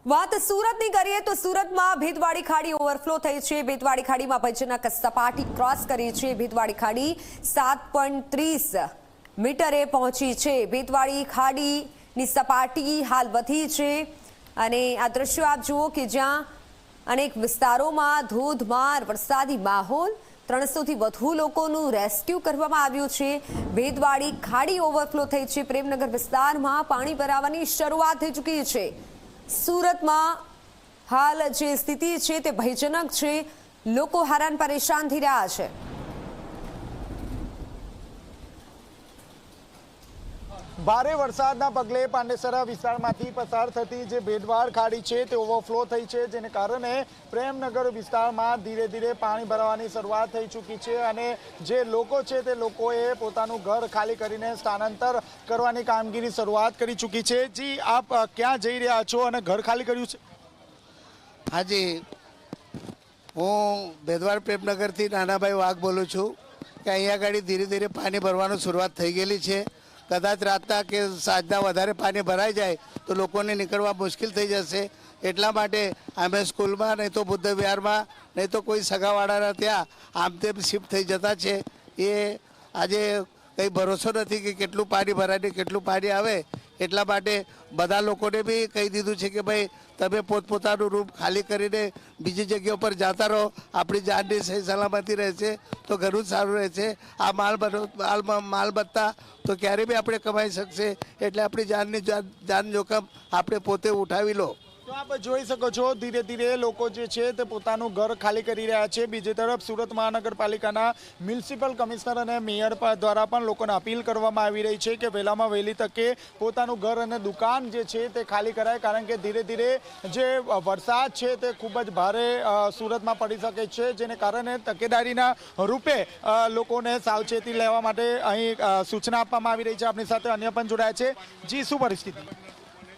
વાત સુરતની કરીએ તો સુરતમાં ભેદવાડી ખાડી ઓવરફ્લો થઈ છે। ભેદવાડી ખાડીમાં ભયજનક સપાટી ક્રોસ કરી છે। ભેદવાડી ખાડી 7.30 મીટરે પહોંચી છે। ભેદવાડી ખાડીની સપાટી હાલ વધી છે અને આ દ્રશ્યો આપ જુઓ કે જ્યાં અનેક વિસ્તારોમાં ધોધમાર વરસાદી માહોલ। 300 થી વધુ લોકોનું રેસ્ક્યુ કરવામાં આવ્યું છે। ભેદવાડી ખાડી ઓવરફ્લો થઈ છે। પ્રેમનગર વિસ્તારમાં પાણી ભરાવાની શરૂઆત થઈ ચૂકી છે। સુરતમાં હાલ જે સ્થિતિ છે તે ભયજનક છે। લોકો હેરાન પરેશાન થઈ રહ્યા છે। ભારે વરસાદના પગલે પાંડેસરા વિસ્તારમાંથી પસાર થતી જે ભેદવાડ ખાડી છે તે ઓવરફ્લો થઈ છે, જેને કારણે પ્રેમનગર વિસ્તારમાં ધીરે ધીરે પાણી ભરાવાની શરૂઆત થઈ ચૂકી છે અને જે લોકો છે તે લોકોએ પોતાનું ઘર ખાલી કરીને સ્થાનાંતર કરવાની કામગીરી શરૂઆત કરી ચૂકી છે। જી, આપ ક્યાં જઈ રહ્યા છો અને ઘર ખાલી કર્યું છે? હાજી, હું ભેદવાડ પ્રેમનગરથી નાનાભાઈ વાઘ બોલું છું કે અહીંયા આગળ ધીરે ધીરે પાણી ભરવાની શરૂઆત થઈ ગયેલી છે। કદાચ રાતના કે સાંજના વધારે પાણી ભરાઈ જાય તો લોકોને નીકળવા મુશ્કેલ થઈ જશે। એટલા માટે અમે સ્કૂલમાં નહીં તો બુદ્ધ વિહારમાં નહીં તો કોઈ સગાવાળાના ત્યાં આમ તેમ શિફ્ટ થઈ જતા છે। એ આજે કંઈ ભરોસો નથી કે કેટલું પાણી ભરાય ને કેટલું પાણી આવે। એટલા માટે બધા લોકોને બી કહી દીધું છે કે ભાઈ તમે પોતપોતાનું રૂમ ખાલી કરીને બીજી જગ્યા પર જતા રહો। આપણી જાનની સહી સલામતી રહેશે તો ઘણું સારું રહેશે। આ માલ બત્તા તો ક્યારે બી આપણે કમાઈ શકશે, એટલે આપણી જાન જોખમ આપણે પોતે ઉઠાવી લો। તો આપ જોઈ શકો છો ધીરે ધીરે લોકો જે છે તે પોતાનું ઘર ખાલી કરી રહ્યા છે। બીજી તરફ સુરત મહાનગરપાલિકાના મ્યુનિસિપલ કમિશનર અને મેયર દ્વારા પણ લોકોને અપીલ કરવામાં આવી રહી છે કે વહેલામાં વહેલી તકે પોતાનું ઘર અને દુકાન જે છે તે ખાલી કરાય, કારણ કે ધીરે ધીરે જે વરસાદ છે તે ખૂબ જ ભારે સુરતમાં પડી શકે છે, જેને કારણે તકેદારીના રૂપે લોકોને સાવચેતી લેવા માટે અહીં સૂચના આપવામાં આવી રહી છે। આપણી સાથે અન્ય પણ જોડાયા છે। જી, શું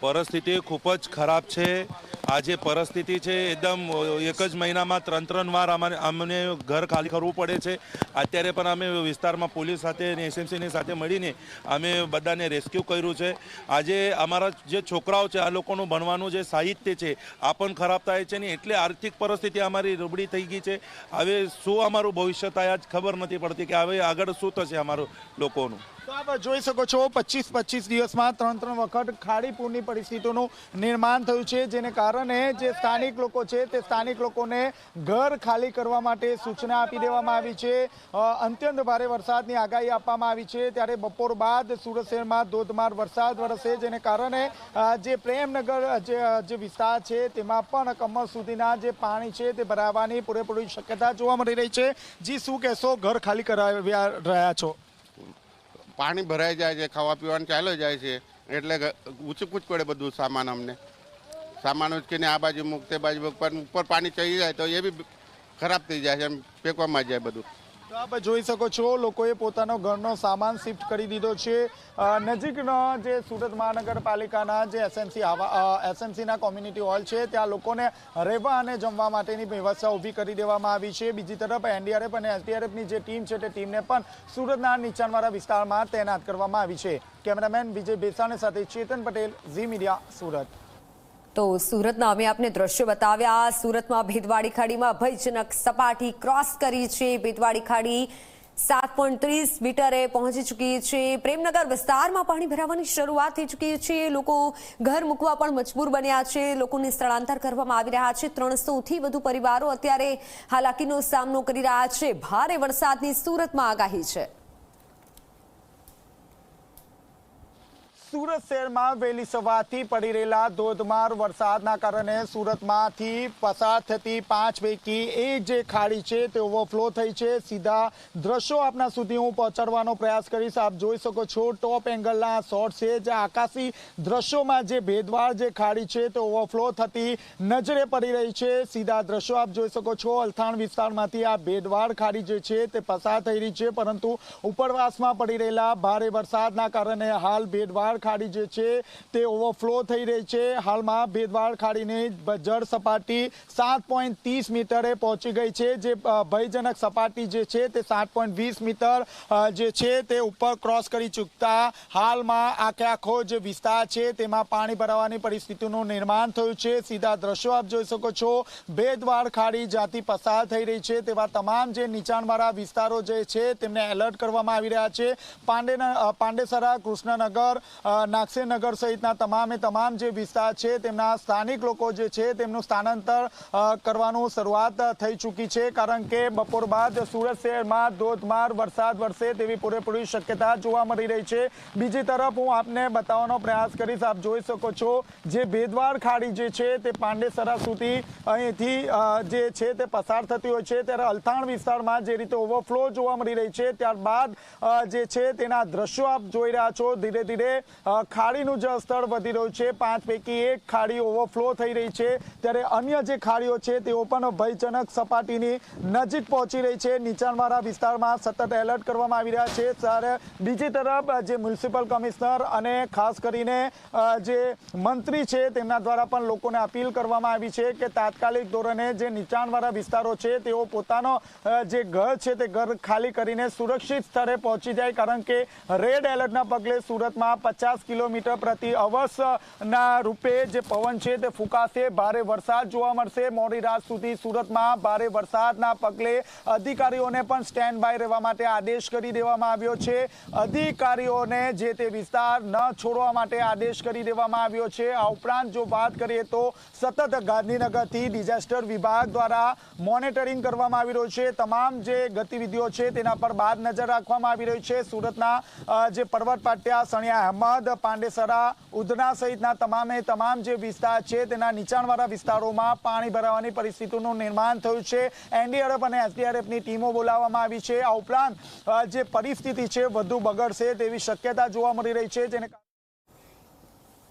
પરિસ્થિતિ ખૂબ જ ખરાબ છે। આ જે પરિસ્થિતિ છે એકદમ એક જ મહિનામાં 3 વાર અમને ઘર ખાલી કરવું પડે છે। અત્યારે પણ અમે વિસ્તારમાં પોલીસ સાથે અને એસએમસીની સાથે મળીને અમે બધાને રેસ્ક્યુ કર્યું છે। આજે અમારા જે છોકરાઓ છે આ લોકોનું ભણવાનું જે સાહિત્ય છે આ પણ ખરાબ થાય છે ને, એટલે આર્થિક પરિસ્થિતિ અમારી નબળી થઈ ગઈ છે। હવે શું અમારું ભવિષ્ય થાય જ ખબર નથી પડતી કે હવે આગળ શું થશે અમારું લોકોનું। તો આપ જોઈ શકો છો 25 દિવસમાં 3 વખત ખાડી પૂરની પરિસ્થિતિનું નિર્માણ થયું છે, જેને કારણે જે સ્થાનિક લોકો છે તે સ્થાનિક લોકોને ઘર ખાલી કરવા માટે સૂચના આપી દેવામાં આવી છે। અત્યંત ભારે વરસાદની આગાહી આપવામાં આવી છે, ત્યારે બપોર બાદ સુરત શહેરમાં ધોધમાર વરસાદ વરસશે, જેને કારણે જે પ્રેમનગર જે વિસ્તાર છે તેમાં પણ કમર સુધીના જે પાણી છે તે ભરાવાની પૂરેપૂરી શક્યતા જોવા મળી રહી છે। જી, શું કહેશો? ઘર ખાલી કરાવી રહ્યા છો? પાણી ભરાઈ જાય છે, ખાવા પીવાનું ચાલ્યો જાય છે, એટલે ઊંચકવું જ પડે બધું સામાન। અમને સામાન ઉચકીને આ બાજુ મૂક તે બાજુ ઉપર પાણી ચડી જાય તો એ બી ખરાબ થઈ જાય છે, એમ ફેંકવામાં જાય બધું। તો આપ જોઈ શકો છો લોકોએ પોતાનો ઘરનો સામાન શિફ્ટ કરી દીધો છે। નજીકનો જે સુરત મહાનગરપાલિકાના જે એસએમસીના કોમ્યુનિટી હોલ છે ત્યાં લોકોને રહેવા અને જમવા માટેની વ્યવસ્થા ઊભી કરી દેવામાં આવી છે। બીજી તરફ એનડીઆરએફ અને એસડીઆરએફની જે ટીમ છે તે ટીમને પણ સુરતના નીચાણવાળા વિસ્તારમાં તૈનાત કરવામાં આવી છે। કેમેરામેન વિજય બેસાણી સાથે ચેતન પટેલ, ઝી મીડિયા, સુરત। તો સુરતના અમે આપને દ્રશ્યો બતાવ્યા। સુરતમાં ભેદવાડી ખાડીમાં ભયજનક સપાટી ક્રોસ કરી છે। ભેદવાડી ખાડી 7.30 મીટરે પહોંચી ચૂકી છે। પ્રેમનગર વિસ્તારમાં પાણી ભરાવાની શરૂઆત થઈ ચૂકી છે। લોકો ઘર મૂકવા પણ મજબૂર બન્યા છે। લોકોને સ્થળાંતર કરવામાં આવી રહ્યા છે। 300 થી વધુ પરિવારો અત્યારે હાલાકીનો સામનો કરી રહ્યા છે। ભારે વરસાદની સુરતમાં આગાહી છે। સુરત શહેરમાં વહેલી સવારથી પડી રહેલા ધોધમાર વરસાદના કારણે સુરતમાંથી પસાર થતી 5 પૈકી એક જે ખાડી છે તે ઓવરફ્લો થઈ છે। સીધા દ્રશ્યો આપના સુધી હું પહોંચાડવાનો પ્રયાસ કરીશ। આપ જોઈ શકો છો ટોપ એંગલના શોટ છે, જે આકાશી દ્રશ્યોમાં જે ભેદવાડ જે ખાડી છે તે ઓવરફ્લો થતી નજરે પડી રહી છે। સીધા દ્રશ્યો આપ જોઈ શકો છો અલથાણ વિસ્તારમાંથી આ ભેદવાડ ખાડી જે છે તે પસાર થઈ રહી છે, પરંતુ ઉપરવાસમાં પડી રહેલા ભારે વરસાદના કારણે હાલ ભેદવાડ ખાડી જે છે તે ઓવરફ્લો થઈ રહી છે. હાલમાં ભેદવાડ ખાડીની જળ સપાટી 7.30 મીટરે પહોંચી ગઈ છે. જે ભયજનક સપાટી જે છે તે 7.20 મીટર જે છે તે ઉપર ક્રોસ કરી ચૂકતા હાલમાં આખો જે વિસ્તાર છે તેમાં પાણી ભરાવાની પરિસ્થિતિનું નિર્માણ થયું છે. સીધા દ્રશ્યો આપ જોઈ શકો છો. ભેદવાડ ખાડી જ્યાંથી પસાર થઈ રહી છે તેવા તમામ જે નીચાણવાળા વિસ્તારો જે છે તેમને એલર્ટ કરવામાં આવી રહ્યા છે. પાંડેસરા, કૃષ્ણનગર, નાગસેનગર સહિતના તમામ જે વિસ્તાર છે તેમના સ્થાનિક લોકો જે છે તેમનું સ્થાનાંતર કરવાનું શરૂઆત થઈ ચૂકી છે. કારણ કે બપોર બાદ સુરત શહેરમાં ધોધમાર વરસાદ વરસે તેવી પૂરેપૂરી શક્યતા જોવા મળી રહી છે. બીજી તરફ હું આપને બતાવવાનો પ્રયાસ કરીશ. આપ જોઈ શકો છો જે ભેદવાડ ખાડી જે છે તે પાંડેસરા સુધી અહીંથી જે છે તે પસાર થતી હોય છે, ત્યારે અલથાણ વિસ્તારમાં જે રીતે ઓવરફ્લો જોવા મળી રહી છે ત્યારબાદ જે છે તેના દ્રશ્યો આપ જોઈ રહ્યા છો. ધીરે ધીરે ખાડીનું જળસ્તર વધી રહ્યું છે. 5 પૈકી 1 ખાડી ઓવરફ્લો થઈ રહી છે, ત્યારે અન્ય જે ખાડીઓ છે તેઓ પણ ભયજનક સપાટીની નજીક પહોંચી રહી છે. નીચાણવાળા વિસ્તારમાં સતત એલર્ટ કરવામાં આવી રહ્યા છે. ત્યારે બીજી તરફ જે મ્યુનિસિપલ કમિશનર અને ખાસ કરીને જે મંત્રી છે તેમના દ્વારા પણ લોકોને અપીલ કરવામાં આવી છે કે તાત્કાલિક ધોરણે જે નીચાણવાળા વિસ્તારો છે તેઓ પોતાનો જે ઘર છે તે ઘર ખાલી કરીને સુરક્ષિત સ્થળે પહોંચી જાય. કારણ કે રેડ એલર્ટના પગલે સુરતમાં 50 કિલોમીટર પ્રતિ અવર્સના રૂપે જે પવન છે તે ફૂંકાશે. ભારે વરસાદ જોવા મળશે. મોડી રાત સુધી સુરતમાં ભારે વરસાદના પગલે અધિકારીઓને પણ સ્ટેન્ડ બાય રહેવા માટે આદેશ કરી દેવામાં આવ્યો છે. અધિકારીઓને જે તે વિસ્તાર ન છોડવા માટે આદેશ કરી દેવામાં આવ્યો છે. આ ઉપરાંત જો વાત કરીએ તો સતત ગાંધીનગરથી ડિઝાસ્ટર વિભાગ દ્વારા મોનિટરિંગ કરવામાં આવી રહ્યું છે. તમામ જે ગતિવિધિઓ છે તેના પર બાદ નજર રાખવામાં આવી રહી છે. સુરતના જે પર્વત પાટિયા, સણિયા અહેમદ, પાંડેસરા, ઉધના સહિતના તમામ જે વિસ્તાર છે તેના નીચાણવાળા વિસ્તારોમાં પાણી ભરાવાની પરિસ્થિતિનું નિર્માણ થયું છે. એનડીઆરએફ અને એસડીઆરએફની ટીમો બોલાવવામાં આવી છે. આ ઉપરાંત જે પરિસ્થિતિ છે વધુ બગડશે તેવી શક્યતા જોવા મળી રહી છે, જેને